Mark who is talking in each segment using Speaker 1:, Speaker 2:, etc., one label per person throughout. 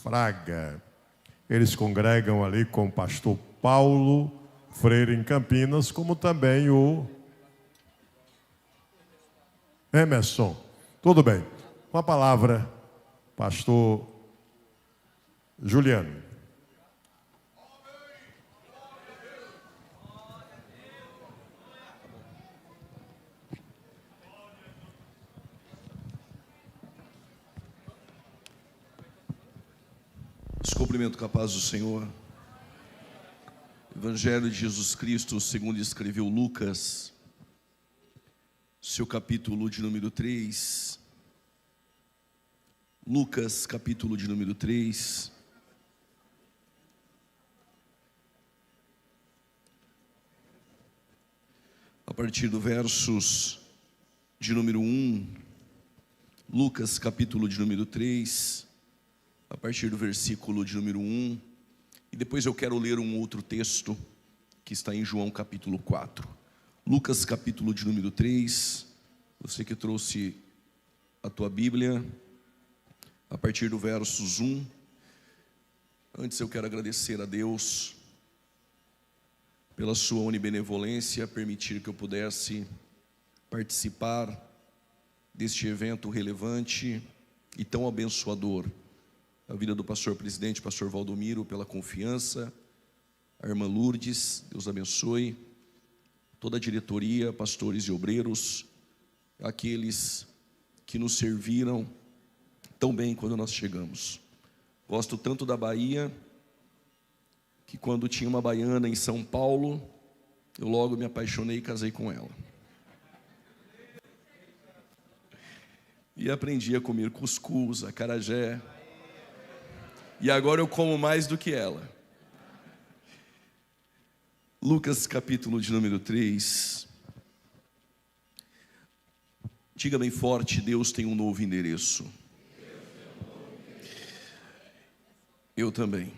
Speaker 1: Fraga. Eles congregam ali com o pastor Paulo Freire em Campinas, como também o Emerson. Tudo bem. Com a palavra, pastor Juliano.
Speaker 2: Os cumprimento com a paz do Senhor. Evangelho de Jesus Cristo, segundo escreveu Lucas, seu capítulo de número 3. Lucas, capítulo de número 3. A partir do versos de número 1. Lucas, capítulo de número 3. A partir do versículo de número 1, e depois eu quero ler um outro texto que está em João capítulo 4. Lucas capítulo de número 3, você que trouxe a tua Bíblia, a partir do versos 1. Antes eu quero agradecer a Deus pela sua onibenevolência, permitir que eu pudesse participar deste evento relevante e tão abençoador. A vida do pastor presidente, pastor Valdomiro, pela confiança, a irmã Lourdes, Deus abençoe, toda a diretoria, pastores e obreiros, aqueles que nos serviram tão bem quando nós chegamos. Gosto tanto da Bahia, que quando tinha uma baiana em São Paulo, eu logo me apaixonei e casei com ela. E aprendi a comer cuscuz, acarajé. E agora eu como mais do que ela. Lucas capítulo de número 3. Diga bem forte, Deus tem um novo endereço. Eu também.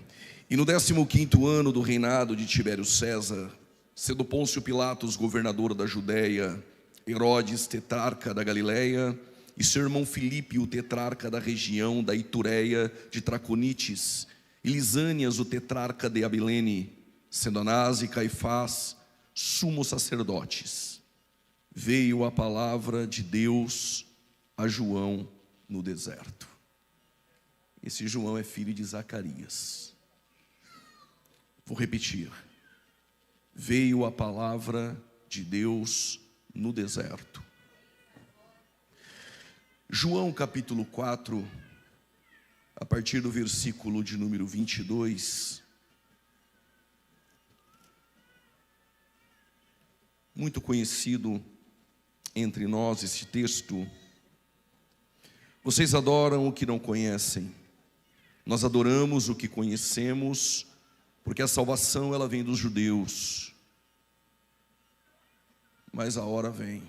Speaker 2: E no 15º ano do reinado de Tibério César, sendo Pôncio Pilatos governador da Judéia, Herodes tetrarca da Galileia, e seu irmão Filipe, o tetrarca da região da Itureia de Traconites, e Lisânias, o tetrarca de Abilene, sendo Anás e Caifás sumos sacerdotes, veio a palavra de Deus a João no deserto. Esse João é filho de Zacarias. Vou repetir. Veio a palavra de Deus no deserto. João capítulo 4, a partir do versículo de número 22. Muito conhecido entre nós esse texto. Vocês adoram o que não conhecem. Nós adoramos o que conhecemos, porque a salvação ela vem dos judeus. Mas a hora vem.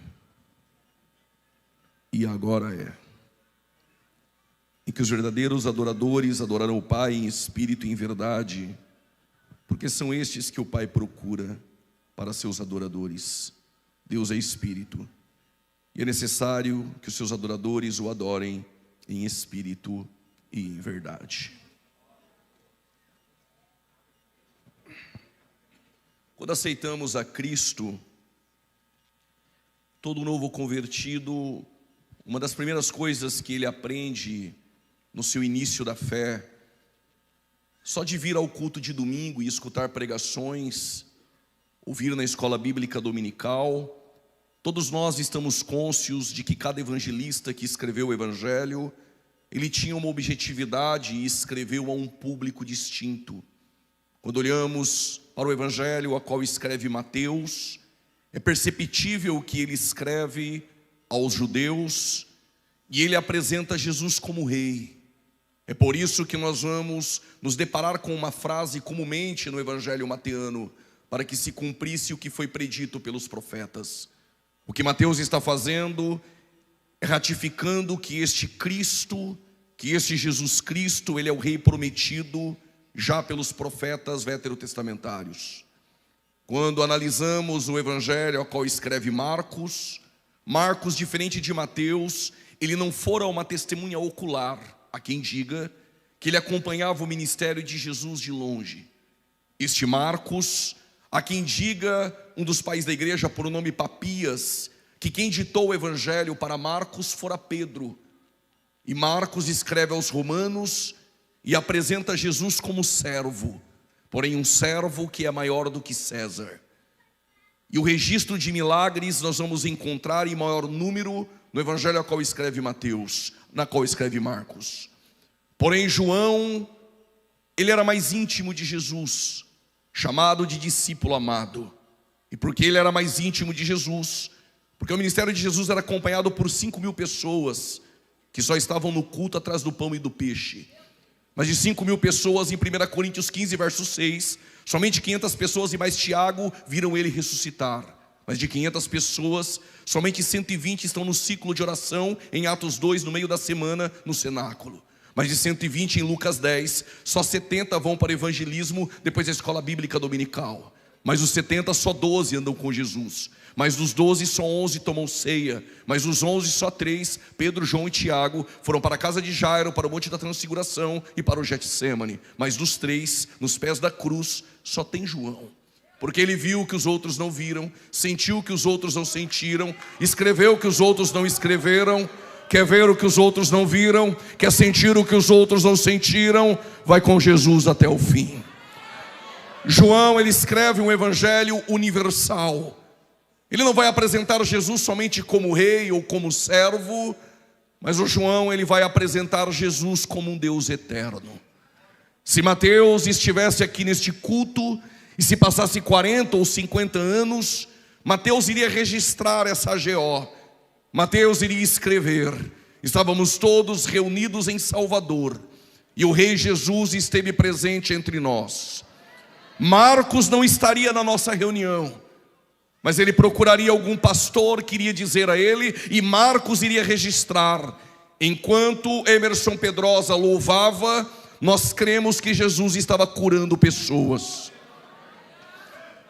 Speaker 2: E agora é, em que os verdadeiros adoradores adorarão o Pai em espírito e em verdade, porque são estes que o Pai procura para seus adoradores. Deus é espírito, e é necessário que os seus adoradores o adorem em espírito e em verdade. Quando aceitamos a Cristo, todo novo convertido, uma das primeiras coisas que ele aprende no seu início da fé, só de vir ao culto de domingo e escutar pregações, ouvir na escola bíblica dominical, todos nós estamos cônscios de que cada evangelista que escreveu o evangelho, ele tinha uma objetividade e escreveu a um público distinto. Quando olhamos para o evangelho a qual escreve Mateus, é perceptível que ele escreve aos judeus, e ele apresenta Jesus como rei. É por isso que nós vamos nos deparar com uma frase comumente no evangelho mateano, para que se cumprisse o que foi predito pelos profetas. O que Mateus está fazendo é ratificando que este Cristo, que este Jesus Cristo, ele é o rei prometido já pelos profetas veterotestamentários. Quando analisamos o evangelho ao qual escreve Marcos, diferente de Mateus, ele não fora uma testemunha ocular. Há quem diga que ele acompanhava o ministério de Jesus de longe. Este Marcos, a quem diga um dos pais da igreja por nome Papias, que quem ditou o evangelho para Marcos fora Pedro. E Marcos escreve aos Romanos e apresenta Jesus como servo, porém um servo que é maior do que César. E o registro de milagres nós vamos encontrar em maior número no evangelho a qual escreve Mateus, na qual escreve Marcos. Porém João, ele era mais íntimo de Jesus, chamado de discípulo amado. E por que ele era mais íntimo de Jesus? Porque o ministério de Jesus era acompanhado por 5.000 pessoas, que só estavam no culto atrás do pão e do peixe. Mas de 5.000 pessoas, em 1 Coríntios 15, verso 6, somente 500 pessoas e mais Tiago viram ele ressuscitar. Mas de 500 pessoas, somente 120 estão no ciclo de oração, em Atos 2, no meio da semana, no cenáculo. Mas de 120 em Lucas 10, só 70 vão para o evangelismo depois da escola bíblica dominical. Mas os 70, só 12 andam com Jesus. Mas dos 12, só 11 tomam ceia. Mas dos 11, só 3, Pedro, João e Tiago, foram para a casa de Jairo, para o Monte da Transfiguração e para o Getsêmani. Mas dos 3, nos pés da cruz, só tem João. Porque ele viu o que os outros não viram, sentiu o que os outros não sentiram, escreveu o que os outros não escreveram, quer ver o que os outros não viram, quer sentir o que os outros não sentiram, vai com Jesus até o fim. João, ele escreve um evangelho universal. Ele não vai apresentar Jesus somente como rei ou como servo, mas o João, ele vai apresentar Jesus como um Deus eterno. Se Mateus estivesse aqui neste culto, e se passasse 40 ou 50 anos, Mateus iria registrar essa AGO. Mateus iria escrever: estávamos todos reunidos em Salvador, e o Rei Jesus esteve presente entre nós. Marcos não estaria na nossa reunião, mas ele procuraria algum pastor que iria dizer a ele, e Marcos iria registrar. Enquanto Emerson Pedrosa louvava, nós cremos que Jesus estava curando pessoas.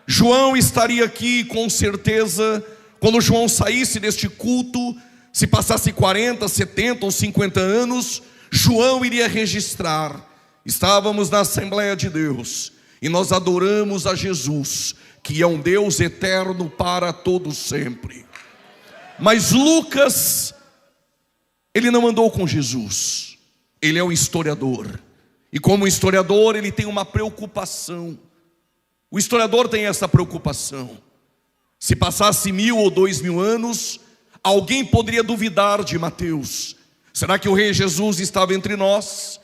Speaker 2: João estaria aqui com certeza. Quando João saísse deste culto, se passasse 40, 70 ou 50 anos, João iria registrar: estávamos na Assembleia de Deus e nós adoramos a Jesus, que é um Deus eterno para todo sempre. Mas Lucas, ele não andou com Jesus. Ele é um historiador, e como historiador ele tem uma preocupação. O historiador tem essa preocupação. Se passasse 1.000 ou 2.000 anos, alguém poderia duvidar de Mateus. Será que o Rei Jesus estava entre nós?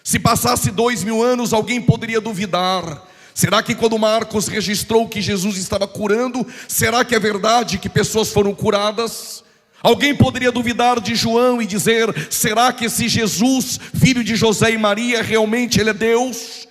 Speaker 2: Se passasse 2.000 anos, alguém poderia duvidar. Será que quando Marcos registrou que Jesus estava curando, será que é verdade que pessoas foram curadas? Alguém poderia duvidar de João e dizer: será que esse Jesus, filho de José e Maria, realmente ele é Deus?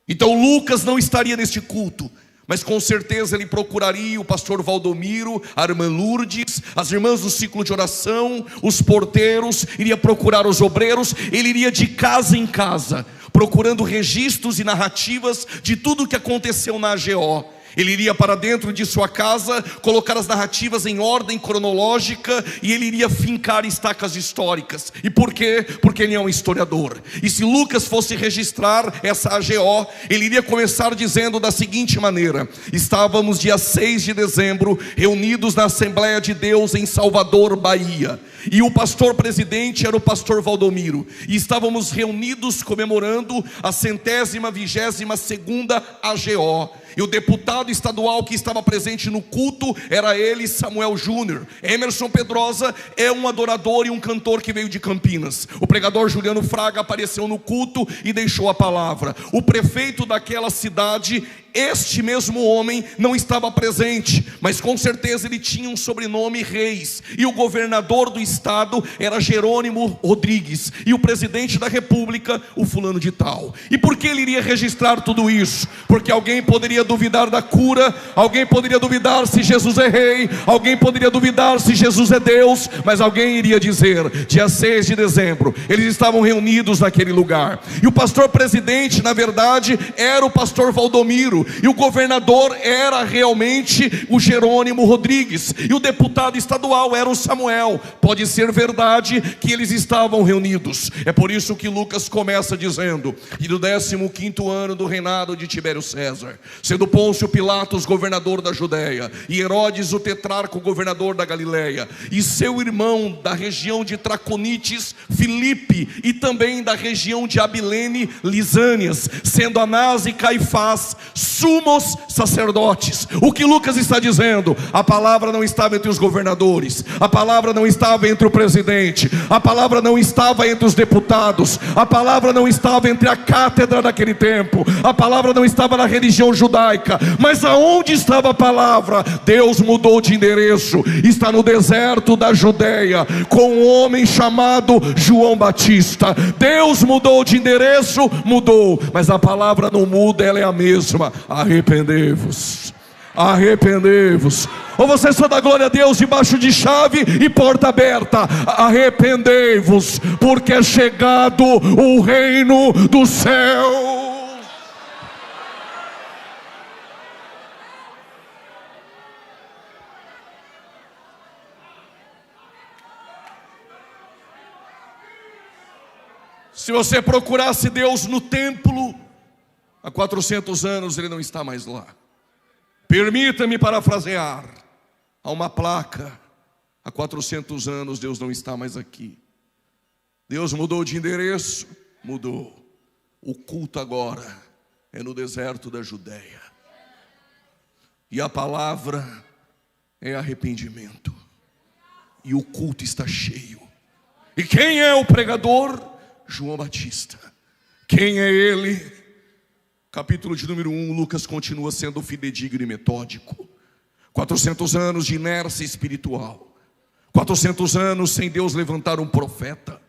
Speaker 2: Então Lucas não estaria neste culto, mas com certeza ele procuraria o pastor Valdomiro, a irmã Lourdes, as irmãs do ciclo de oração, os porteiros, iria procurar os obreiros. Ele iria de casa em casa, procurando registros e narrativas de tudo o que aconteceu na AGO. Ele iria para dentro de sua casa, colocar as narrativas em ordem cronológica, e ele iria fincar estacas históricas. E por quê? Porque ele é um historiador. E se Lucas fosse registrar essa AGO, ele iria começar dizendo da seguinte maneira: estávamos dia 6 de dezembro, reunidos na Assembleia de Deus em Salvador, Bahia. E o pastor presidente era o pastor Valdomiro. E estávamos reunidos comemorando a 122ª AGO. E o deputado estadual que estava presente no culto era ele, Samuel Júnior. Emerson Pedrosa é um adorador e um cantor que veio de Campinas. O pregador Juliano Fraga apareceu no culto e deixou a palavra. O prefeito daquela cidade, este mesmo homem, não estava presente, mas com certeza ele tinha um sobrenome Reis. E o governador do estado era Jerônimo Rodrigues, e o presidente da república, o fulano de tal. E por que ele iria registrar tudo isso? Porque alguém poderia duvidar da cura, alguém poderia duvidar se Jesus é rei, alguém poderia duvidar se Jesus é Deus, mas alguém iria dizer: dia 6 de dezembro, eles estavam reunidos naquele lugar. E o pastor presidente, na verdade, era o pastor Valdomiro, e o governador era realmente o Jerônimo Rodrigues, e o deputado estadual era o Samuel. Pode ser verdade que eles estavam reunidos. É por isso que Lucas começa dizendo: e do 15º ano do reinado de Tibério César, sendo Pôncio Pilatos governador da Judéia, e Herodes o tetrarca governador da Galileia, e seu irmão da região de Traconites, Filipe, e também da região de Abilene, Lisânias, sendo Anás e Caifás sumos sacerdotes. O que Lucas está dizendo? A palavra não estava entre os governadores, a palavra não estava entre o presidente, a palavra não estava entre os deputados, a palavra não estava entre a cátedra daquele tempo, a palavra não estava na religião judaica. Mas aonde estava a palavra? Deus mudou de endereço, está no deserto da Judéia, com um homem chamado João Batista. Deus mudou de endereço, mudou, mas a palavra não muda, ela é a mesma: arrependei-vos, arrependei-vos. Ou você só dá glória a Deus debaixo de chave e porta aberta: arrependei-vos, porque é chegado o reino do céu. Se você procurasse Deus no templo, há 400 anos Ele não está mais lá. Permita-me parafrasear: há uma placa, há 400 anos Deus não está mais aqui. Deus mudou de endereço? Mudou. O culto agora é no deserto da Judéia, e a palavra é arrependimento, e o culto está cheio. E quem é o pregador? João Batista. Quem é ele? Capítulo de número 1, Lucas continua sendo fidedigno e metódico. 400 anos de inércia espiritual, 400 anos sem Deus levantar um profeta,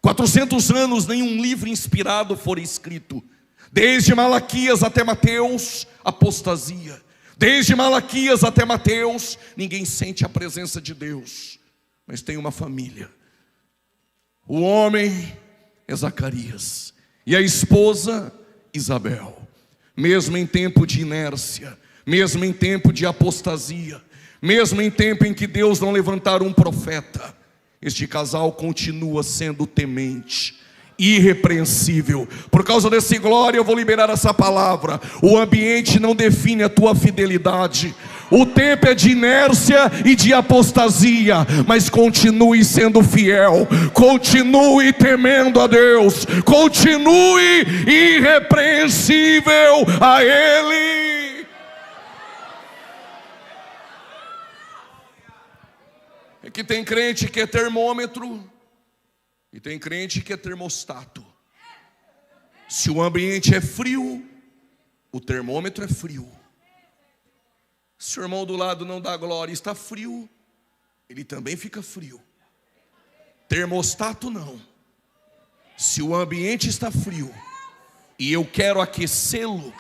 Speaker 2: 400 anos nenhum livro inspirado fora escrito. Desde Malaquias até Mateus, apostasia. Desde Malaquias até Mateus, ninguém sente a presença de Deus. Mas tem uma família. O homem é Zacarias, e a esposa Isabel. Mesmo em tempo de inércia, mesmo em tempo de apostasia, mesmo em tempo em que Deus não levantar um profeta, este casal continua sendo temente, irrepreensível. Por causa desse glória eu vou liberar essa palavra: o ambiente não define a tua fidelidade. O tempo é de inércia e de apostasia, mas continue sendo fiel, continue temendo a Deus, continue irrepreensível a Ele. É que tem crente que é termômetro e tem crente que é termostato. Se o ambiente é frio, o termômetro é frio. Se o irmão do lado não dá glória e está frio, ele também fica frio. Termostato não. Se o ambiente está frio e eu quero aquecê-lo,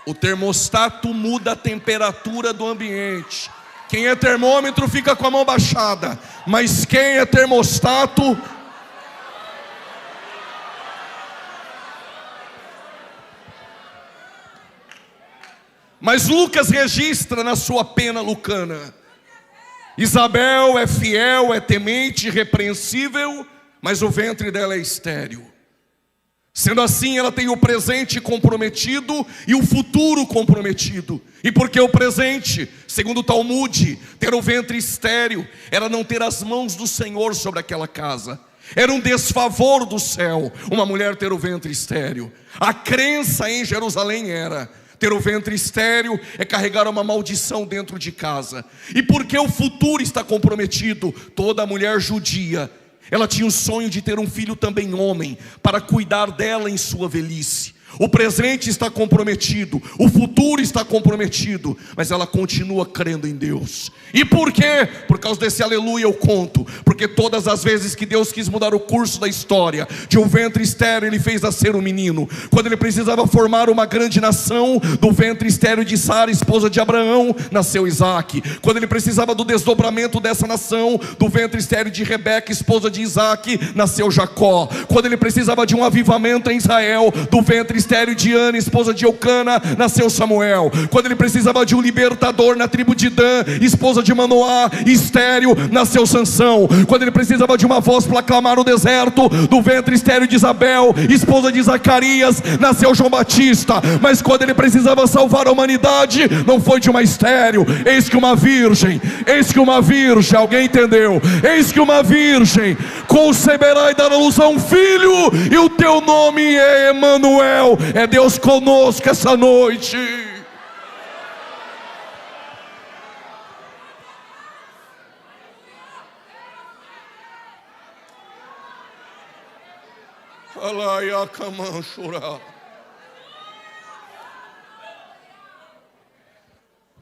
Speaker 2: o termostato muda a temperatura do ambiente. Quem é termômetro fica com a mão baixada, mas quem é termostato... Mas Lucas registra na sua pena lucana: Isabel é fiel, é temente, irrepreensível, mas o ventre dela é estéril. Sendo assim, ela tem o presente comprometido e o futuro comprometido. E por que o presente? Segundo o Talmud, ter o ventre estéril era não ter as mãos do Senhor sobre aquela casa. Era um desfavor do céu uma mulher ter o ventre estéril. A crença em Jerusalém era: ter o ventre estéril é carregar uma maldição dentro de casa. E porque o futuro está comprometido, toda mulher judia, ela tinha o sonho de ter um filho também homem, para cuidar dela em sua velhice. O presente está comprometido, o futuro está comprometido, mas ela continua crendo em Deus. E por quê? Por causa desse aleluia eu conto. Porque todas as vezes que Deus quis mudar o curso da história, de um ventre estéril Ele fez nascer um menino. Quando Ele precisava formar uma grande nação, do ventre estéril de Sara, esposa de Abraão, nasceu Isaac. Quando Ele precisava do desdobramento dessa nação, do ventre estéril de Rebeca, esposa de Isaac, nasceu Jacó. Quando Ele precisava de um avivamento em Israel, do ventre estéril de Ana, esposa de Eucana, nasceu Samuel. Quando ele precisava de um libertador na tribo de Dan, esposa de Manoá, estéril, nasceu Sansão. Quando ele precisava de uma voz para clamar no deserto, do ventre estéril de Isabel, esposa de Zacarias, nasceu João Batista. Mas quando ele precisava salvar a humanidade, não foi de uma estéril, eis que uma virgem, alguém entendeu? Eis que uma virgem conceberá e dará à luz a um filho, e o teu nome é Emanuel. É Deus conosco essa noite.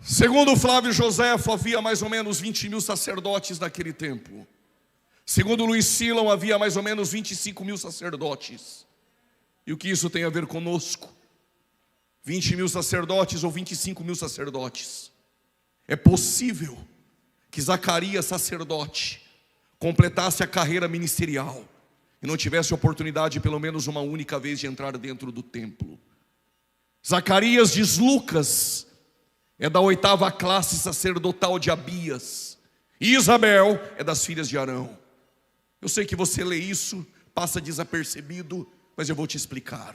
Speaker 2: Segundo Flávio Joséfo, havia mais ou menos 20 mil sacerdotes naquele tempo. Segundo Luiz Silão, havia mais ou menos 25 mil sacerdotes. E o que isso tem a ver conosco? 20 mil sacerdotes ou 25 mil sacerdotes? É possível que Zacarias, sacerdote, completasse a carreira ministerial e não tivesse oportunidade pelo menos uma única vez de entrar dentro do templo. Zacarias, diz Lucas, é da 8ª classe sacerdotal de Abias. E Isabel é das filhas de Arão. Eu sei que você lê isso, passa desapercebido, mas eu vou te explicar.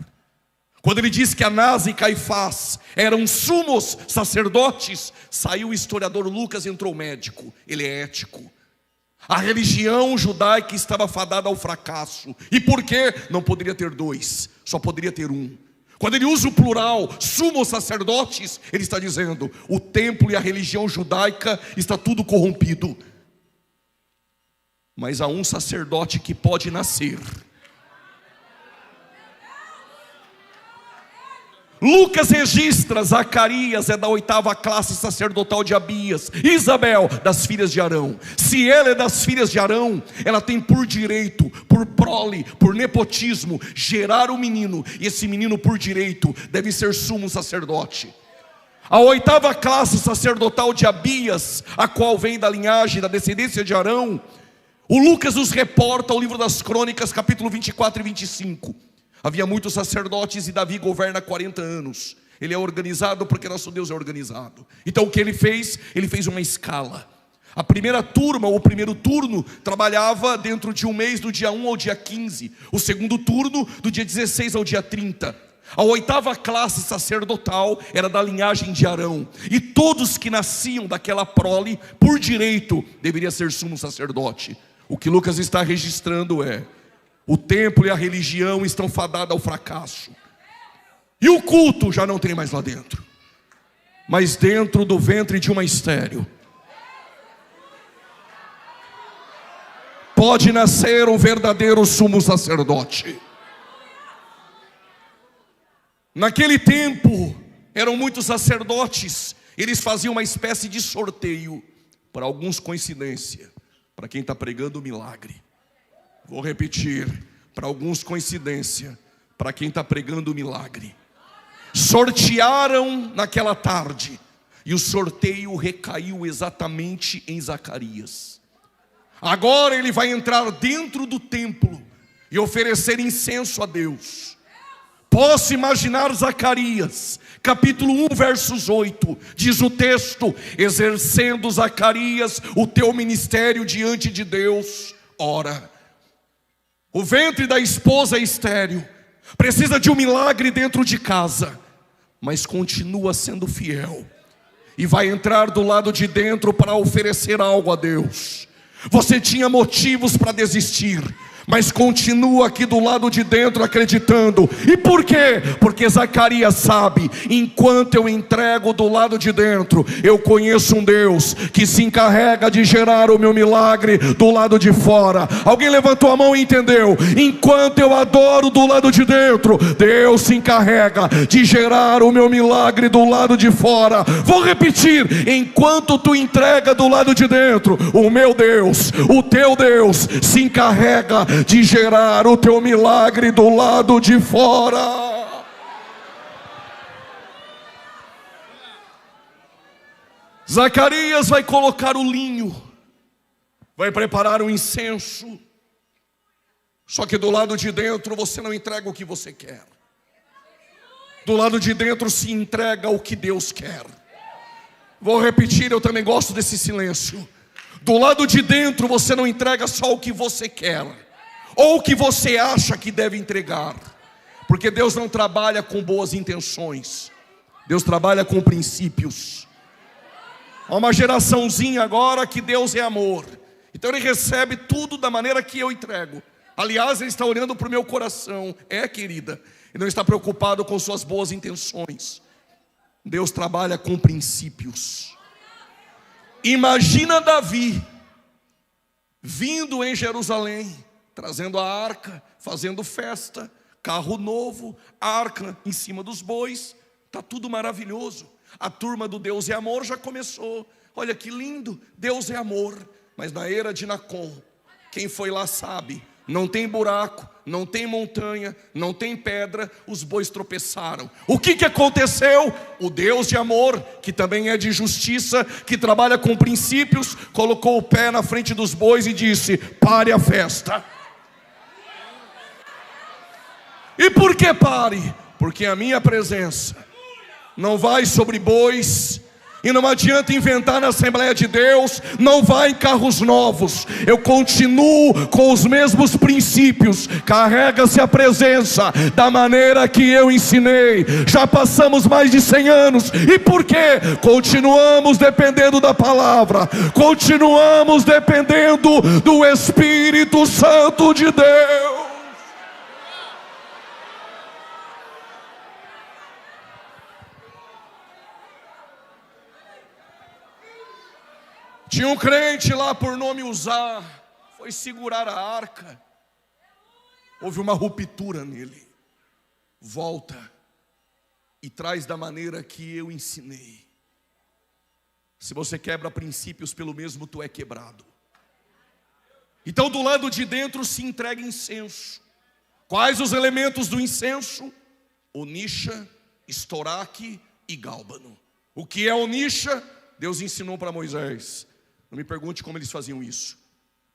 Speaker 2: Quando ele diz que Anás e Caifás eram sumos sacerdotes, saiu o historiador Lucas, entrou médico. Ele é ético. A religião judaica estava fadada ao fracasso. E por quê? Não poderia ter dois, só poderia ter um. Quando ele usa o plural, sumos sacerdotes, ele está dizendo, o templo e a religião judaica está tudo corrompido. Mas há um sacerdote que pode nascer. Lucas registra, Zacarias é da 8ª classe sacerdotal de Abias, Isabel das filhas de Arão. Se ela é das filhas de Arão, ela tem por direito, por prole, por nepotismo, gerar um menino. E esse menino por direito deve ser sumo sacerdote. A 8ª classe sacerdotal de Abias, a qual vem da linhagem, da descendência de Arão, o Lucas nos reporta ao livro das Crônicas, capítulo 24 e 25. Havia muitos sacerdotes e Davi governa 40 anos. Ele é organizado porque nosso Deus é organizado. Então o que ele fez? Ele fez uma escala. A primeira turma, ou o primeiro turno, trabalhava dentro de um mês, do dia 1 ao dia 15. O segundo turno, do dia 16 ao dia 30. A 8ª classe sacerdotal era da linhagem de Arão. E todos que nasciam daquela prole, por direito, deveria ser sumo sacerdote. O que Lucas está registrando é: o templo e a religião estão fadados ao fracasso. E o culto já não tem mais lá dentro. Mas dentro do ventre de uma estéril pode nascer um verdadeiro sumo sacerdote. Naquele tempo eram muitos sacerdotes. Eles faziam uma espécie de sorteio. Para alguns coincidência, para quem está pregando o milagre. Vou repetir, para alguns coincidência, para quem está pregando o milagre. Sortearam naquela tarde, e o sorteio recaiu exatamente em Zacarias. Agora ele vai entrar dentro do templo e oferecer incenso a Deus. Posso imaginar Zacarias, capítulo 1, versos 8, diz o texto: exercendo Zacarias o teu ministério diante de Deus. Ora, o ventre da esposa é estéril, precisa de um milagre dentro de casa, mas continua sendo fiel, e vai entrar do lado de dentro para oferecer algo a Deus. Você tinha motivos para desistir, mas continua aqui do lado de dentro acreditando. E por quê? Porque Zacarias sabe: enquanto eu entrego do lado de dentro, eu conheço um Deus que se encarrega de gerar o meu milagre do lado de fora. Alguém levantou a mão e entendeu? Enquanto eu adoro do lado de dentro, Deus se encarrega de gerar o meu milagre do lado de fora. Vou repetir: enquanto tu entrega do lado de dentro, o meu Deus, o teu Deus, se encarrega de gerar o teu milagre do lado de fora. Zacarias vai colocar o linho, vai preparar o incenso. Só que do lado de dentro você não entrega o que você quer. Do lado de dentro se entrega o que Deus quer. Vou repetir, eu também gosto desse silêncio. Do lado de dentro você não entrega só o que você quer, ou o que você acha que deve entregar. Porque Deus não trabalha com boas intenções. Deus trabalha com princípios. Há uma geraçãozinha agora que Deus é amor. Então Ele recebe tudo da maneira que eu entrego. Aliás, Ele está olhando para o meu coração. Querida, Ele não está preocupado com suas boas intenções. Deus trabalha com princípios. Imagina Davi vindo em Jerusalém, trazendo a arca, fazendo festa, carro novo, arca em cima dos bois. Está tudo maravilhoso. A turma do Deus é amor já começou. Olha que lindo, Deus é amor. Mas na era de Nacon, quem foi lá sabe, não tem buraco, não tem montanha, não tem pedra, os bois tropeçaram. O que aconteceu? O Deus de amor, que também é de justiça, que trabalha com princípios, colocou o pé na frente dos bois e disse: pare a festa. E por que pare? Porque a minha presença não vai sobre bois, e não adianta inventar na Assembleia de Deus, não vai em carros novos. Eu continuo com os mesmos princípios. Carrega-se a presença da maneira que eu ensinei. Já passamos mais de 100 anos. E por quê? Continuamos dependendo da palavra. Continuamos dependendo do Espírito Santo de Deus. Tinha um crente lá por nome Uzá, foi segurar a arca, houve uma ruptura nele. Volta e traz da maneira que eu ensinei. Se você quebra princípios pelo mesmo, tu é quebrado. Então do lado de dentro se entrega incenso. Quais os elementos do incenso? Onixa, estoraque e gálbano. O que é onixa? Deus ensinou para Moisés. Não me pergunte como eles faziam isso.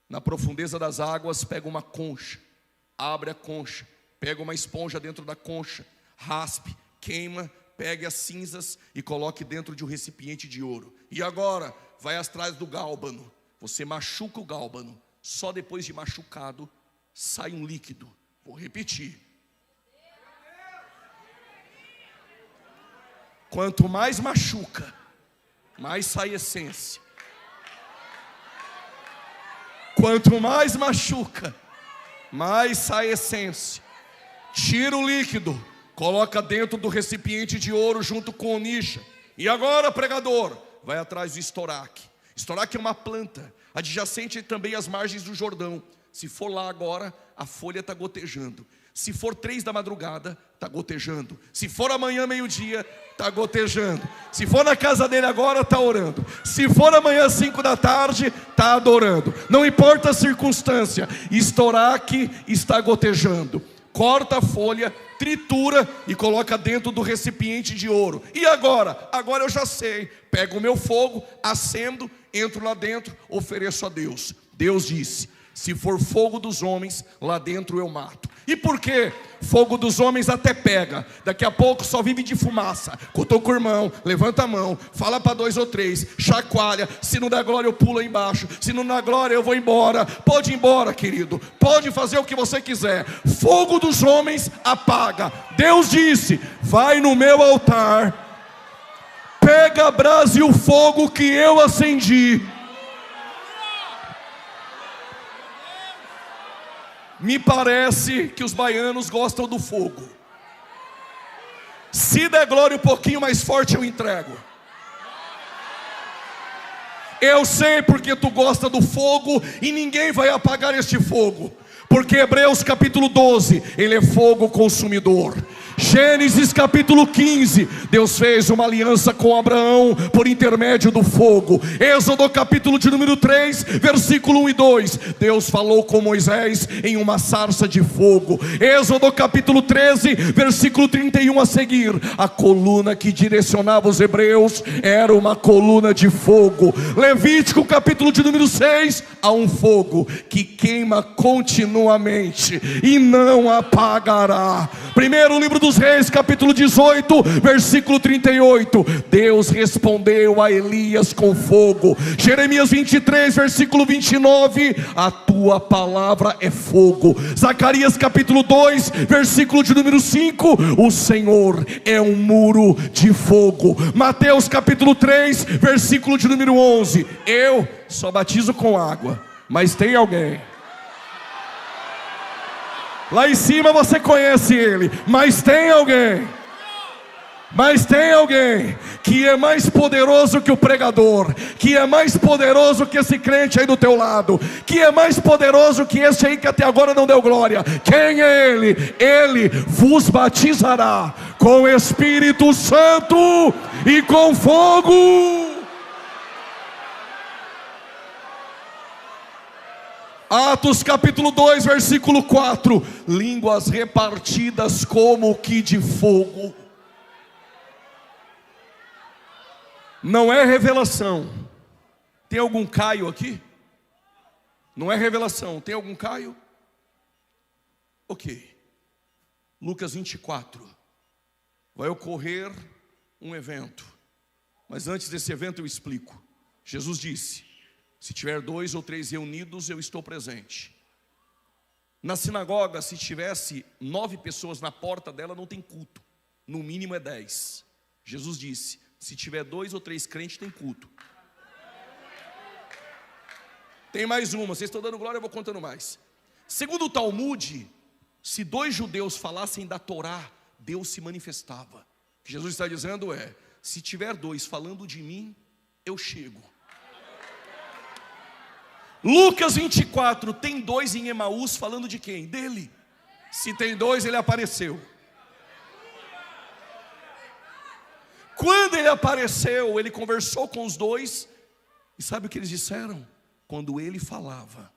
Speaker 2: Na profundeza das águas, pega uma concha, abre a concha, pega uma esponja dentro da concha, raspe, queima, pegue as cinzas e coloque dentro de um recipiente de ouro. E agora, vai atrás do gálbano. Você machuca o gálbano. Só depois de machucado, sai um líquido. Vou repetir. Quanto mais machuca, mais sai essência. Quanto mais machuca, mais sai essência. Tira o líquido, coloca dentro do recipiente de ouro junto com o onixa. E agora, pregador, vai atrás do estoraque. Estoraque é uma planta adjacente também às margens do Jordão. Se for lá agora, a folha está gotejando. Se for 3 da madrugada, está gotejando. Se for amanhã meio-dia, está gotejando. Se for na casa dele agora, está orando. Se for amanhã 5 da tarde, está adorando. Não importa a circunstância, estoraque está gotejando. Corta a folha, tritura e coloca dentro do recipiente de ouro. E agora? Agora eu já sei. Pego o meu fogo, acendo, entro lá dentro, ofereço a Deus. Deus disse: se for fogo dos homens, lá dentro eu mato. E por quê? Fogo dos homens até pega, daqui a pouco só vive de fumaça. Cutuca o irmão, levanta a mão, fala para 2 ou 3, chacoalha. Se não der glória eu pulo aí embaixo, se não der glória eu vou embora. Pode ir embora, querido, pode fazer o que você quiser. Fogo dos homens apaga. Deus disse: vai no meu altar, pega a brasa e o fogo que eu acendi. Me parece que os baianos gostam do fogo. Se der glória um pouquinho mais forte, eu entrego. Eu sei porque tu gosta do fogo e ninguém vai apagar este fogo. Porque Hebreus capítulo 12, ele é fogo consumidor. Gênesis capítulo 15, Deus fez uma aliança com Abraão por intermédio do fogo. Êxodo capítulo de número 3, versículo 1 e 2, Deus falou com Moisés em uma sarça de fogo. Êxodo capítulo 13, versículo 31 a seguir, a coluna que direcionava os hebreus era uma coluna de fogo. Levítico capítulo de número 6, há um fogo que queima continuamente e não apagará. Primeiro livro do dos Reis, capítulo 18, versículo 38. Deus respondeu a Elias com fogo. Jeremias 23, versículo 29. A tua palavra é fogo. Zacarias capítulo 2, versículo de número 5. O Senhor é um muro de fogo. Mateus capítulo 3, versículo de número 11. Eu só batizo com água, mas tem alguém. Lá em cima você conhece ele, mas tem alguém. Mas tem alguém que é mais poderoso que o pregador, que é mais poderoso que esse crente aí do teu lado, que é mais poderoso que esse aí que até agora não deu glória. Quem é ele? Ele vos batizará com o Espírito Santo e com fogo. Atos capítulo 2, versículo 4. Línguas repartidas como que de fogo. Não é revelação. Tem algum Caio aqui? Não é revelação. Tem algum Caio? Ok. Lucas 24. Vai ocorrer um evento. Mas antes desse evento eu explico. Jesus disse: se tiver 2 ou 3 reunidos, eu estou presente. Na sinagoga, se tivesse 9 pessoas na porta dela, não tem culto. No mínimo é 10. Jesus disse: se tiver 2 ou 3 crentes, tem culto. Tem mais uma, vocês estão dando glória, eu vou contando mais. Segundo o Talmud, se 2 judeus falassem da Torá, Deus se manifestava. O que Jesus está dizendo é: se tiver 2 falando de mim, eu chego. Lucas 24, tem 2 em Emaús falando de quem? Dele. Se tem 2, ele apareceu. Quando ele apareceu, ele conversou com os 2. E sabe o que eles disseram? Quando ele falava,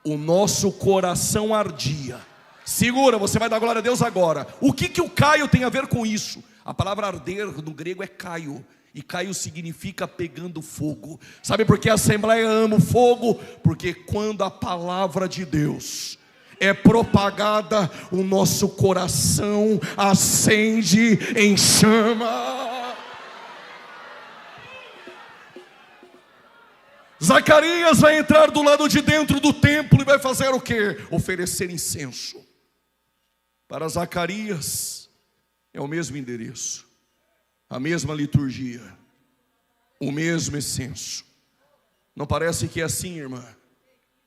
Speaker 2: o nosso coração ardia. Segura, você vai dar glória a Deus agora. O que o Caio tem a ver com isso? A palavra arder no grego é Caio. E Caio significa pegando fogo. Sabe por que a Assembleia ama o fogo? Porque quando a palavra de Deus é propagada, o nosso coração acende em chama. Zacarias vai entrar do lado de dentro do templo e vai fazer o quê? Oferecer incenso. Para Zacarias é o mesmo endereço, a mesma liturgia, o mesmo incenso. Não parece que é assim, irmã?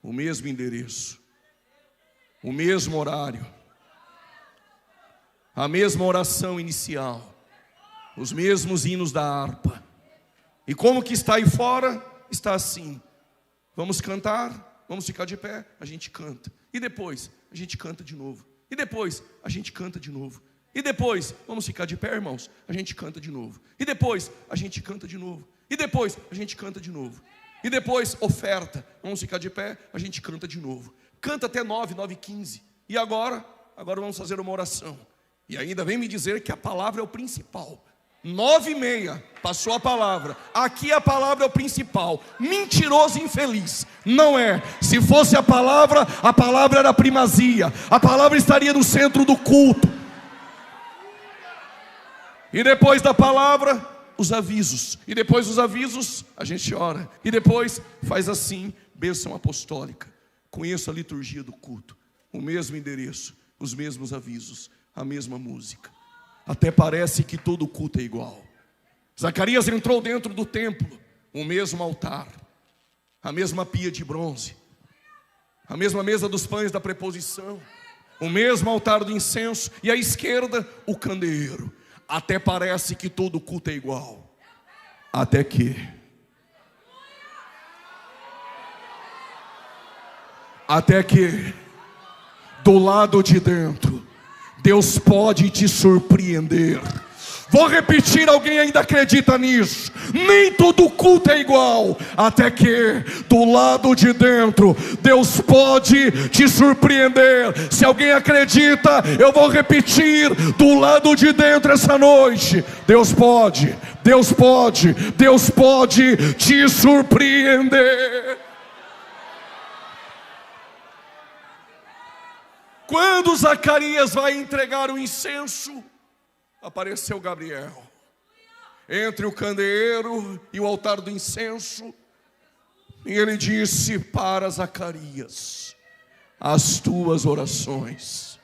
Speaker 2: O mesmo endereço, o mesmo horário, a mesma oração inicial, os mesmos hinos da harpa. E como que está aí fora? Está assim: vamos cantar, vamos ficar de pé, a gente canta. E depois, a gente canta de novo. E depois, a gente canta de novo. E depois, vamos ficar de pé, irmãos, a gente canta de novo. E depois, a gente canta de novo. E depois, a gente canta de novo. E depois, oferta, vamos ficar de pé, a gente canta de novo. Canta até 9h15. E agora vamos fazer uma oração. E ainda vem me dizer que a palavra é o principal. 9h30, passou a palavra. Aqui a palavra é o principal. Mentiroso e infeliz. Não é. Se fosse a palavra era a primazia. A palavra estaria no centro do culto. E depois da palavra, os avisos. E depois dos avisos, a gente ora. E depois faz assim, bênção apostólica. Conheço a liturgia do culto. O mesmo endereço, os mesmos avisos, a mesma música. Até parece que todo culto é igual. Zacarias entrou dentro do templo. O mesmo altar, a mesma pia de bronze, a mesma mesa dos pães da preposição, o mesmo altar do incenso. E à esquerda, o candeeiro. Até parece que todo culto é igual. Até que do lado de dentro, Deus pode te surpreender. Vou repetir, alguém ainda acredita nisso? Nem todo culto é igual. Até que do lado de dentro, Deus pode te surpreender. Se alguém acredita, eu vou repetir. Do lado de dentro essa noite, Deus pode te surpreender. Quando Zacarias vai entregar o incenso, apareceu Gabriel entre o candeeiro e o altar do incenso, e ele disse para Zacarias: as tuas orações,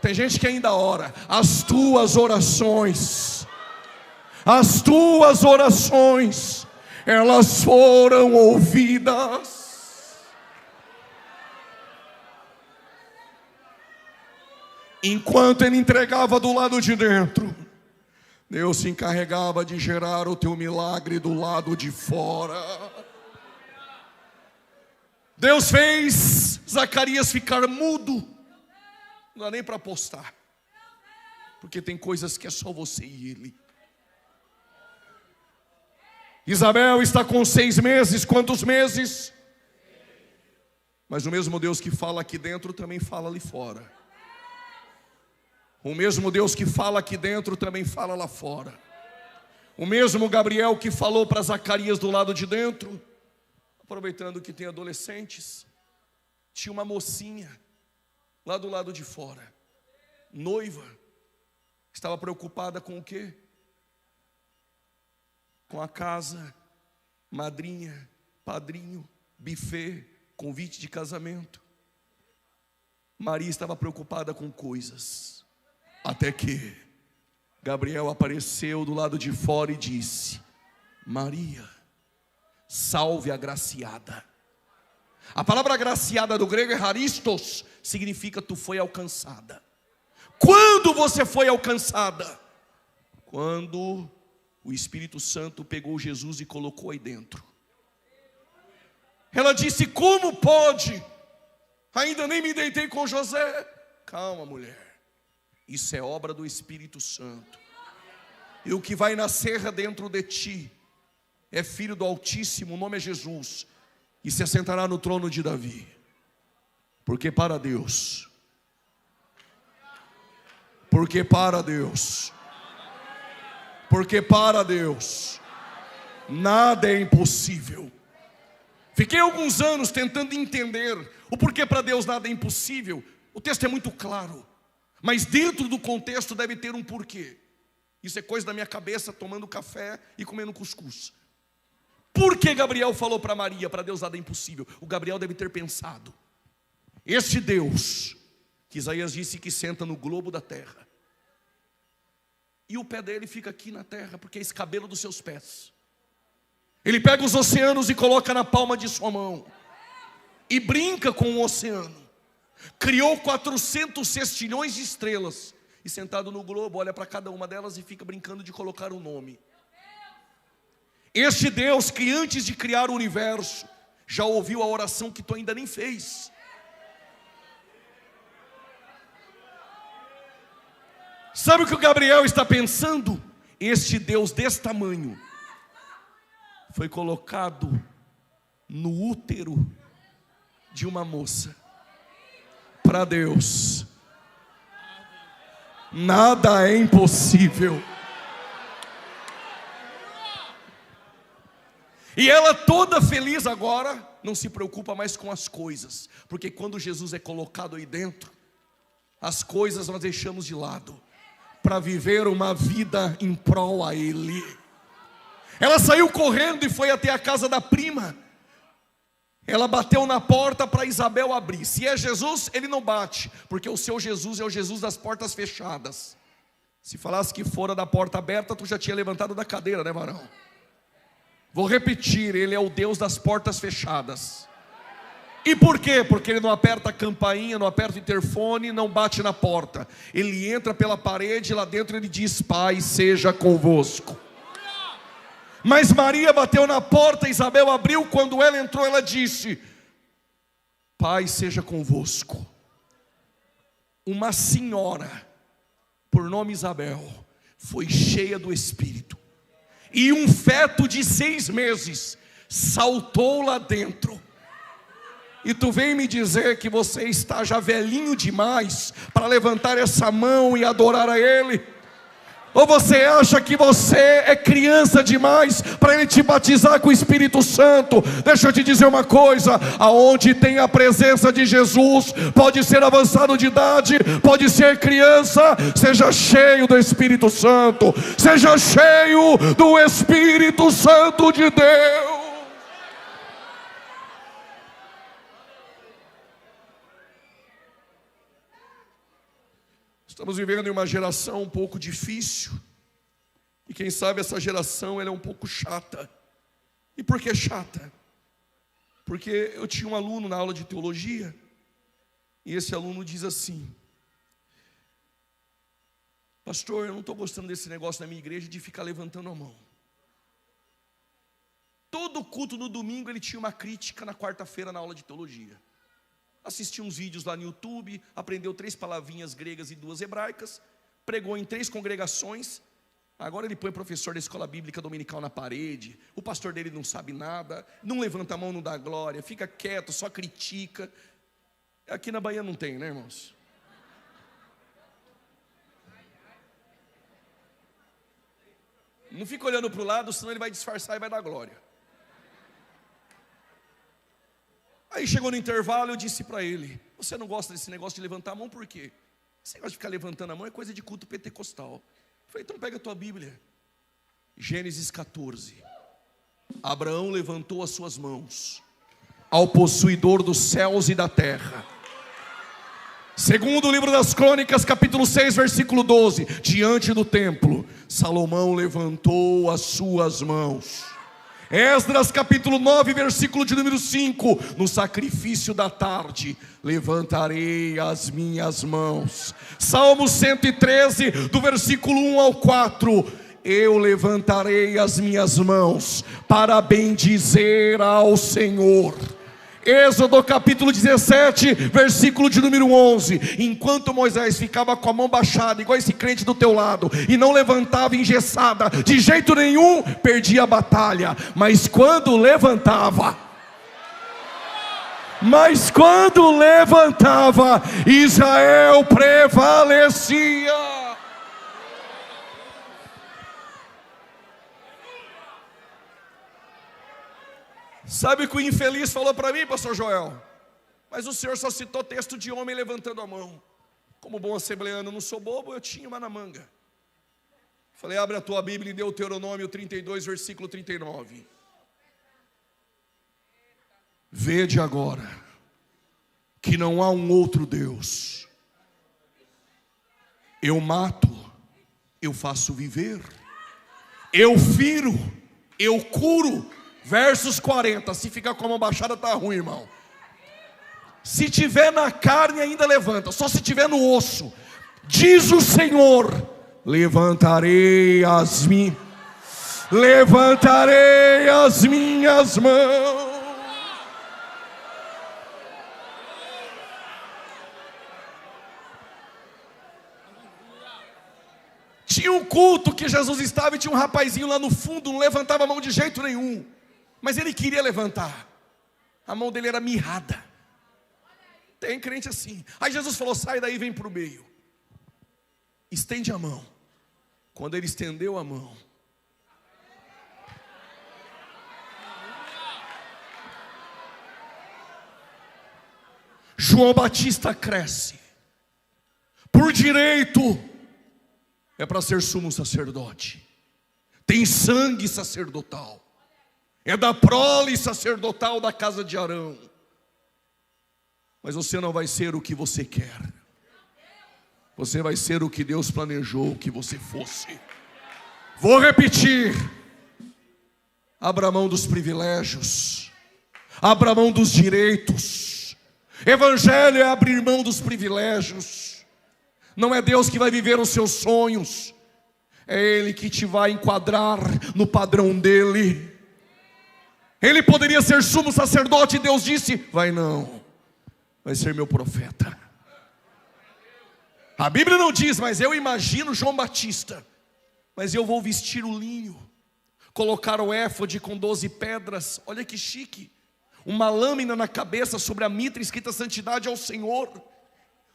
Speaker 2: tem gente que ainda ora, as tuas orações, elas foram ouvidas. Enquanto ele entregava do lado de dentro, Deus se encarregava de gerar o teu milagre do lado de fora. Deus fez Zacarias ficar mudo. Não dá nem para apostar, porque tem coisas que é só você e ele. Isabel está com 6 meses. Quantos meses? Mas o mesmo Deus que fala aqui dentro também fala ali fora. O mesmo Deus que fala aqui dentro também fala lá fora. O mesmo Gabriel que falou para Zacarias do lado de dentro, aproveitando que tem adolescentes, tinha uma mocinha lá do lado de fora, noiva, estava preocupada com o quê? Com a casa, madrinha, padrinho, buffet, convite de casamento. Maria estava preocupada com coisas, até que Gabriel apareceu do lado de fora e disse: Maria, salve a agraciada. A palavra agraciada do grego é haristos, significa tu foi alcançada. Quando você foi alcançada? Quando o Espírito Santo pegou Jesus e colocou aí dentro. Ela disse: como pode? Ainda nem me deitei com José. Calma, mulher, isso é obra do Espírito Santo. E o que vai nascer dentro de ti é filho do Altíssimo, o nome é Jesus, e se assentará no trono de Davi. Porque para Deus nada é impossível. Fiquei alguns anos tentando entender o porquê para Deus nada é impossível. O texto é muito claro, mas dentro do contexto deve ter um porquê. Isso é coisa da minha cabeça, tomando café e comendo cuscuz. Por que Gabriel falou para Maria, para Deus nada é impossível? O Gabriel deve ter pensado: este Deus que Isaías disse que senta no globo da terra, e o pé dele fica aqui na terra, porque é esse cabelo dos seus pés. Ele pega os oceanos e coloca na palma de sua mão, e brinca com o oceano. Criou 400 sextilhões de estrelas, e sentado no globo, olha para cada uma delas e fica brincando de colocar um nome. Este Deus que antes de criar o universo, já ouviu a oração que tu ainda nem fez. Sabe o que o Gabriel está pensando? Este Deus desse tamanho foi colocado no útero de uma moça. Para Deus nada é impossível. E ela toda feliz agora, não se preocupa mais com as coisas, porque quando Jesus é colocado aí dentro, as coisas nós deixamos de lado, para viver uma vida em prol a Ele. Ela saiu correndo e foi até a casa da prima. Ela bateu na porta para Isabel abrir. Se é Jesus, ele não bate, porque o seu Jesus é o Jesus das portas fechadas. Se falasse que fora da porta aberta, tu já tinha levantado da cadeira, né, varão? Vou repetir, ele é o Deus das portas fechadas. E por quê? Porque ele não aperta a campainha, não aperta o interfone, não bate na porta. Ele entra pela parede, lá dentro ele diz: Pai, seja convosco. Mas Maria bateu na porta, Isabel abriu. Quando ela entrou, ela disse: Pai, seja convosco. Uma senhora, por nome Isabel, foi cheia do Espírito, e um feto de 6 meses saltou lá dentro. E tu vem me dizer que você está já velhinho demais para levantar essa mão e adorar a Ele? Ou você acha que você é criança demais para Ele te batizar com o Espírito Santo? Deixa eu te dizer uma coisa: aonde tem a presença de Jesus, pode ser avançado de idade, pode ser criança, seja cheio do Espírito Santo, seja cheio do Espírito Santo de Deus. Estamos vivendo em uma geração um pouco difícil. E quem sabe essa geração ela é um pouco chata. E por que chata? Porque eu tinha um aluno na aula de teologia. E esse aluno diz assim: pastor, eu não estou gostando desse negócio na minha igreja de ficar levantando a mão. Todo culto no domingo ele tinha uma crítica na quarta-feira na aula de teologia. Assistiu uns vídeos lá no YouTube, aprendeu 3 palavrinhas gregas e 2 hebraicas, pregou em 3 congregações. Agora ele põe professor da escola bíblica dominical na parede. O pastor dele não sabe nada, não levanta a mão, não dá glória, fica quieto, só critica. Aqui na Bahia não tem, né, irmãos? Não fica olhando para o lado, senão ele vai disfarçar e vai dar glória. Aí chegou no intervalo, eu disse para ele: você não gosta desse negócio de levantar a mão, por quê? Esse negócio de ficar levantando a mão é coisa de culto pentecostal. Eu falei: então pega a tua Bíblia. Gênesis 14. Abraão levantou as suas mãos ao possuidor dos céus e da terra. Segundo o livro das Crônicas, capítulo 6, versículo 12. Diante do templo, Salomão levantou as suas mãos. Esdras capítulo 9, versículo de número 5. No sacrifício da tarde levantarei as minhas mãos. Salmo 113, do versículo 1 ao 4. Eu levantarei as minhas mãos para bendizer ao Senhor. Êxodo capítulo 17, versículo de número 11. Enquanto Moisés ficava com a mão baixada, igual esse crente do teu lado, e não levantava engessada, de jeito nenhum, perdia a batalha. Mas quando levantava, Israel prevalecia. Sabe o que o infeliz falou para mim, pastor Joel? Mas o senhor só citou texto de homem levantando a mão. Como bom assembleano, eu não sou bobo, eu tinha uma na manga. Falei: abre a tua Bíblia em Deuteronômio 32, versículo 39. Vede agora que não há um outro Deus. Eu mato, eu faço viver, eu firo, eu curo. Versos 40, se ficar com a mão baixada tá ruim, irmão. Se tiver na carne ainda levanta, só se tiver no osso. Diz o Senhor: levantarei as minhas mãos. Tinha um culto que Jesus estava e tinha um rapazinho lá no fundo, não levantava a mão de jeito nenhum. Mas ele queria levantar. A mão dele era mirrada. Tem crente assim. Aí Jesus falou: sai daí, vem para o meio. Estende a mão. Quando ele estendeu a mão, João Batista cresce. Por direito é para ser sumo sacerdote. Tem sangue sacerdotal. É da prole sacerdotal da casa de Arão. Mas você não vai ser o que você quer. Você vai ser o que Deus planejou que você fosse. Vou repetir: abra mão dos privilégios, abra mão dos direitos. Evangelho é abrir mão dos privilégios. Não é Deus que vai viver os seus sonhos, é Ele que te vai enquadrar no padrão dEle. Ele poderia ser sumo sacerdote e Deus disse: vai não, vai ser meu profeta. A Bíblia não diz, mas eu imagino João Batista: mas eu vou vestir o linho, colocar o éfode com 12 pedras, olha que chique, uma lâmina na cabeça sobre a mitra escrita santidade ao Senhor.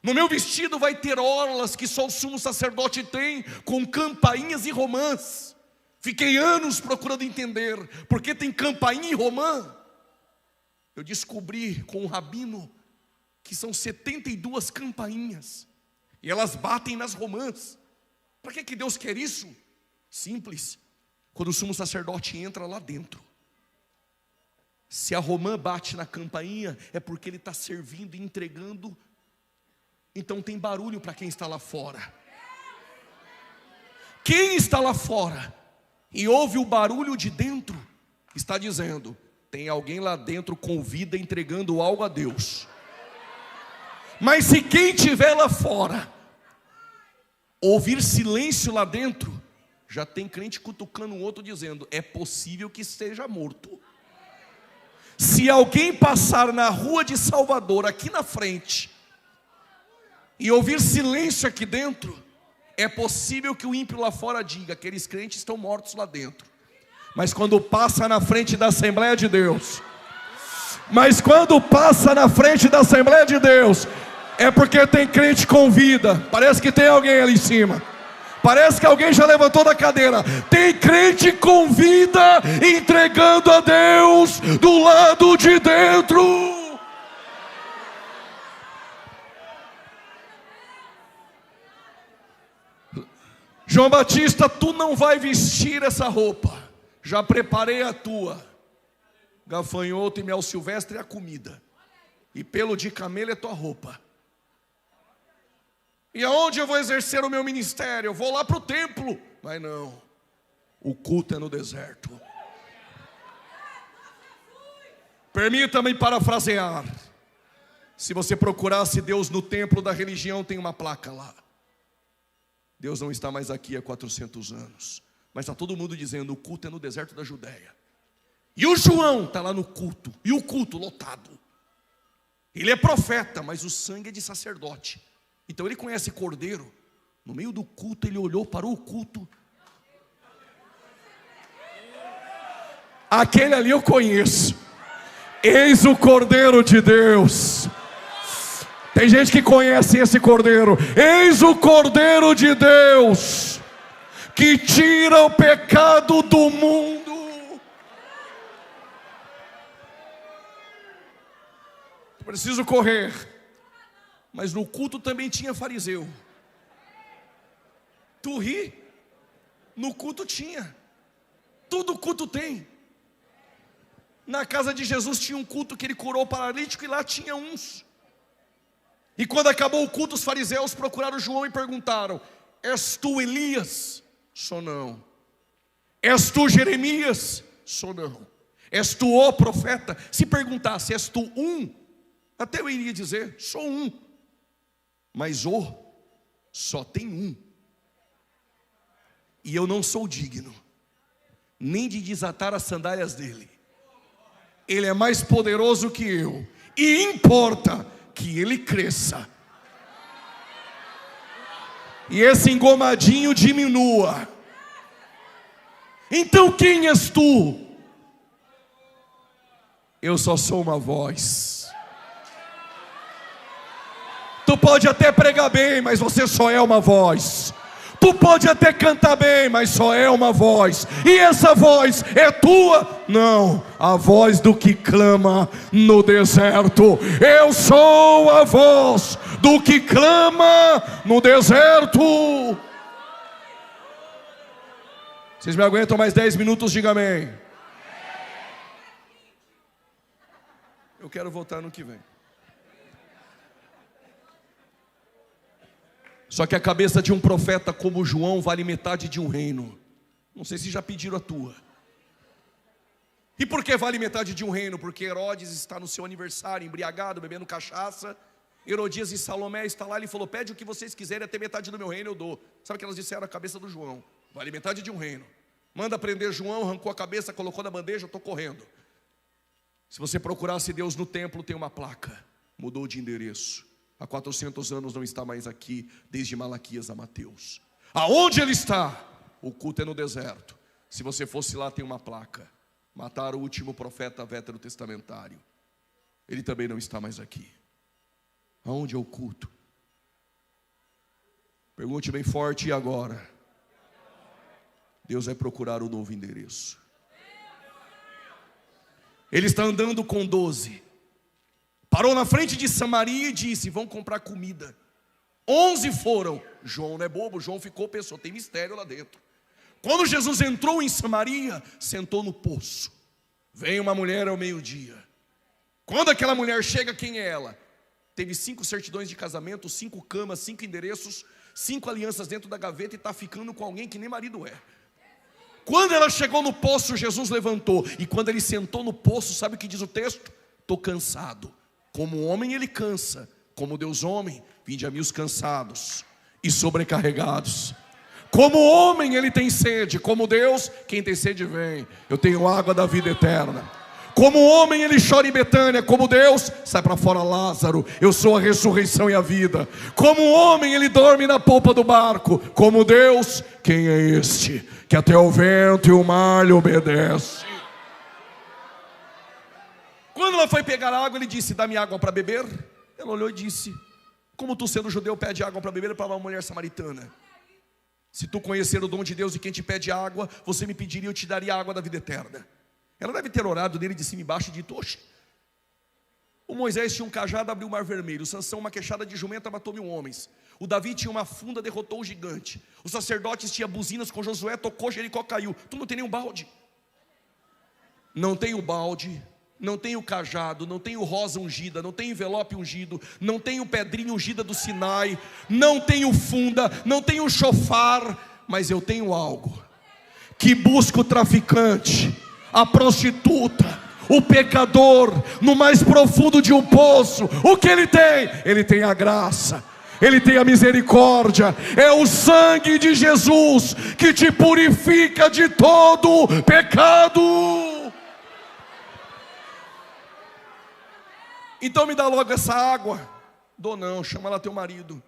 Speaker 2: No meu vestido vai ter orlas que só o sumo sacerdote tem, com campainhas e romãs. Fiquei anos procurando entender por que tem campainha e romã. Eu descobri com um rabino que são 72 campainhas, e elas batem nas romãs. Para que Deus quer isso? Simples. Quando o sumo sacerdote entra lá dentro, se a romã bate na campainha, é porque ele está servindo e entregando. Então tem barulho para quem está lá fora. Quem está lá fora e ouve o barulho de dentro, está dizendo: tem alguém lá dentro com vida entregando algo a Deus. Mas se quem estiver lá fora ouvir silêncio lá dentro, já tem crente cutucando o outro dizendo: é possível que esteja morto. Se alguém passar na rua de Salvador, aqui na frente, e ouvir silêncio aqui dentro, é possível que o ímpio lá fora diga: aqueles crentes estão mortos lá dentro. Mas quando passa na frente da Assembleia de Deus, é porque tem crente com vida. Parece que tem alguém ali em cima. Parece que alguém já levantou da cadeira. Tem crente com vida entregando a Deus do lado de dentro. João Batista, tu não vai vestir essa roupa, já preparei a tua. Gafanhoto e mel silvestre é a comida, e pelo de camelo é tua roupa. E aonde eu vou exercer o meu ministério? Eu vou lá para o templo. Mas não, o culto é no deserto. Permita-me parafrasear. Se você procurasse Deus no templo da religião, tem uma placa lá: Deus não está mais aqui há 400 anos. Mas está todo mundo dizendo: o culto é no deserto da Judéia. E o João está lá no culto, e o culto lotado. Ele é profeta, mas o sangue é de sacerdote. Então ele conhece cordeiro. No meio do culto ele olhou para o culto. Aquele ali eu conheço. Eis o Cordeiro de Deus. Tem gente que conhece esse Cordeiro. Eis o Cordeiro de Deus, que tira o pecado do mundo. Preciso correr. Mas no culto também tinha fariseu. Tu ri? No culto tinha. Todo culto tem. Na casa de Jesus tinha um culto que ele curou o paralítico, e lá tinha uns. E quando acabou o culto, os fariseus procuraram João e perguntaram: és tu Elias? Sou não. És tu Jeremias? Sou não. És tu o profeta? Se perguntasse: és tu um? Até eu iria dizer: sou um. Mas só tem um. E eu não sou digno nem de desatar as sandálias dele. Ele é mais poderoso que eu, e importa que ele cresça e esse engomadinho diminua. Então quem és tu? Eu só sou uma voz. Tu pode até pregar bem, mas você só é uma voz. Tu pode até cantar bem, mas só é uma voz. E essa voz é tua? Não, a voz do que clama no deserto. Eu sou a voz do que clama no deserto. Vocês me aguentam mais 10 minutos? Diga amém. Eu quero voltar no que vem. Só que a cabeça de um profeta como João vale metade de um reino. Não sei se já pediram a tua. E por que vale metade de um reino? Porque Herodes está no seu aniversário, embriagado, bebendo cachaça. Herodias e Salomé estão lá, ele falou: pede o que vocês quiserem, até metade do meu reino eu dou. Sabe o que elas disseram? A cabeça do João vale metade de um reino. Manda prender João, arrancou a cabeça, colocou na bandeja, eu estou correndo. Se você procurasse Deus no templo, tem uma placa: mudou de endereço. Há 400 anos não está mais aqui, desde Malaquias a Mateus. Aonde ele está? O culto é no deserto. Se você fosse lá, tem uma placa: mataram o último profeta veterotestamentário. Ele também não está mais aqui. Aonde é o culto? Pergunte bem forte: e agora? Deus vai procurar o novo endereço. Ele está andando com 12. Parou na frente de Samaria e disse: vão comprar comida. 11 foram. João não é bobo, João ficou, pensou, tem mistério lá dentro. Quando Jesus entrou em Samaria, sentou no poço. Vem uma mulher ao meio-dia. Quando aquela mulher chega, quem é ela? Teve 5 certidões de casamento, 5 camas, 5 endereços, 5 alianças dentro da gaveta e está ficando com alguém que nem marido é. Quando ela chegou no poço, Jesus levantou. E quando ele sentou no poço, sabe o que diz o texto? Estou cansado. Como homem ele cansa, como Deus homem, vinde a mim os cansados e sobrecarregados. Como homem ele tem sede, como Deus, quem tem sede vem. Eu tenho água da vida eterna. Como homem ele chora em Betânia, como Deus, sai para fora Lázaro, eu sou a ressurreição e a vida. Como homem ele dorme na polpa do barco, como Deus, quem é este, que até o vento e o mar lhe obedece? Quando ela foi pegar água, ele disse: dá-me água para beber. Ela olhou e disse: como tu sendo judeu pede água para beber para uma mulher samaritana? Se tu conhecer o dom de Deus e quem te pede água, você me pediria, eu te daria a água da vida eterna. Ela deve ter orado nele de cima e embaixo e dito: oxe, o Moisés tinha um cajado, abriu o mar vermelho. O Sansão uma queixada de jumenta, matou 1000 homens. O Davi tinha uma funda, derrotou o gigante. Os sacerdotes tinham buzinas com Josué, tocou, Jericó caiu. Tu não tem nenhum balde. Não tem o balde, não tem o cajado, não tem o rosa ungida, não tem envelope ungido, não tem o pedrinha ungida do Sinai, não tem o funda, não tem o chofar, mas eu tenho algo que busca o traficante, a prostituta, o pecador, no mais profundo de um poço. O que ele tem? Ele tem a graça, ele tem a misericórdia. É o sangue de Jesus que te purifica de todo pecado. Então me dá logo essa água. Dou não, chama lá teu marido.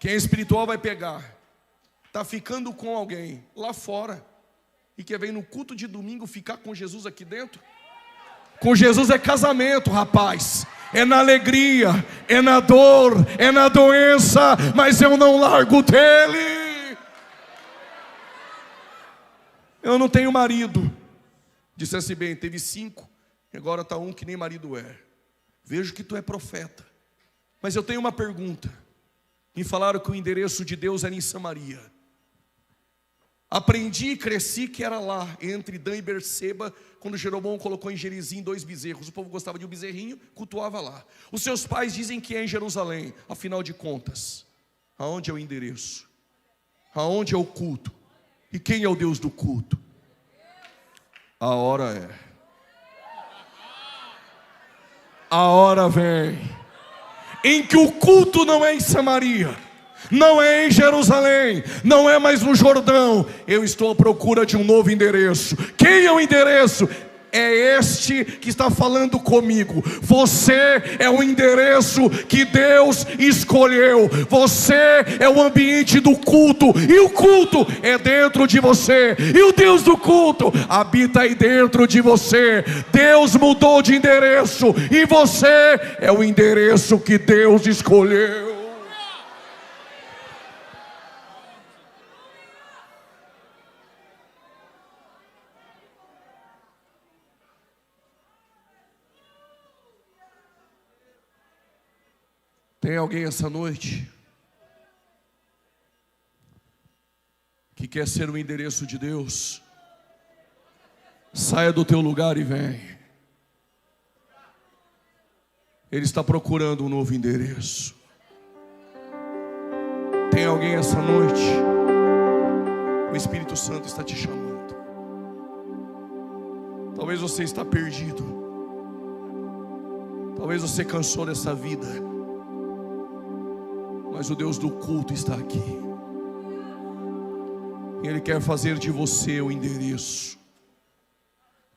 Speaker 2: Quem é espiritual vai pegar. Está ficando com alguém lá fora e quer vir no culto de domingo ficar com Jesus aqui dentro? Com Jesus é casamento, rapaz. É na alegria, é na dor, é na doença, mas eu não largo dele. Eu não tenho marido. Dissesse bem, teve 5, agora está 1 que nem marido é. Vejo que tu é profeta, mas eu tenho uma pergunta. Me falaram que o endereço de Deus era em Samaria. Aprendi e cresci que era lá, entre Dan e Berseba, quando Jeroboão colocou em Gerizim 2 bezerros. O povo gostava de um bezerrinho, cultuava lá. Os seus pais dizem que é em Jerusalém. Afinal de contas, aonde é o endereço? Aonde é o culto? E quem é o Deus do culto? A hora é. A hora vem em que o culto não é em Samaria, não é em Jerusalém, não é mais no Jordão. Eu estou à procura de um novo endereço. Quem é o endereço? É este que está falando comigo. Você é o endereço que Deus escolheu. Você é o ambiente do culto, e o culto é dentro de você, e o Deus do culto habita aí dentro de você. Deus mudou de endereço, e você é o endereço que Deus escolheu. Tem alguém essa noite que quer ser o endereço de Deus? Saia do teu lugar e vem. Ele está procurando um novo endereço. Tem alguém essa noite? O Espírito Santo está te chamando. Talvez você está perdido. Talvez você cansou dessa vida. Mas o Deus do culto está aqui. Ele quer fazer de você o endereço.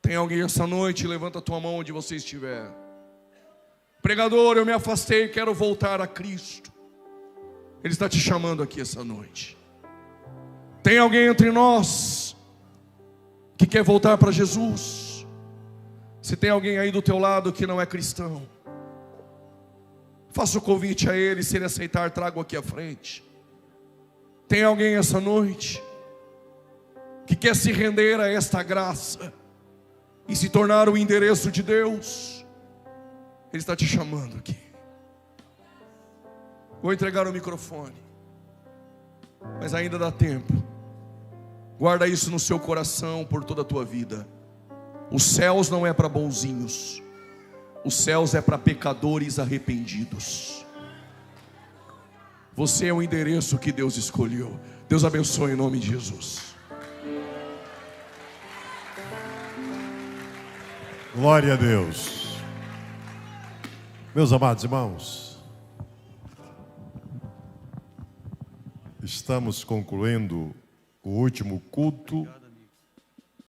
Speaker 2: Tem alguém essa noite? Levanta a tua mão onde você estiver. Pregador, eu me afastei, quero voltar a Cristo. Ele está te chamando aqui essa noite. Tem alguém entre nós que quer voltar para Jesus? Se tem alguém aí do teu lado que não é cristão, faça o convite a ele. Se ele aceitar, traga-o aqui à frente. Tem alguém essa noite que quer se render a esta graça e se tornar o endereço de Deus? Ele está te chamando aqui. Vou entregar o microfone, mas ainda dá tempo. Guarda isso no seu coração por toda a tua vida. Os céus não é para bonzinhos, os céus é para pecadores arrependidos. Você é o endereço que Deus escolheu. Deus abençoe em nome de Jesus.
Speaker 1: Glória a Deus. Meus amados irmãos, estamos concluindo o último culto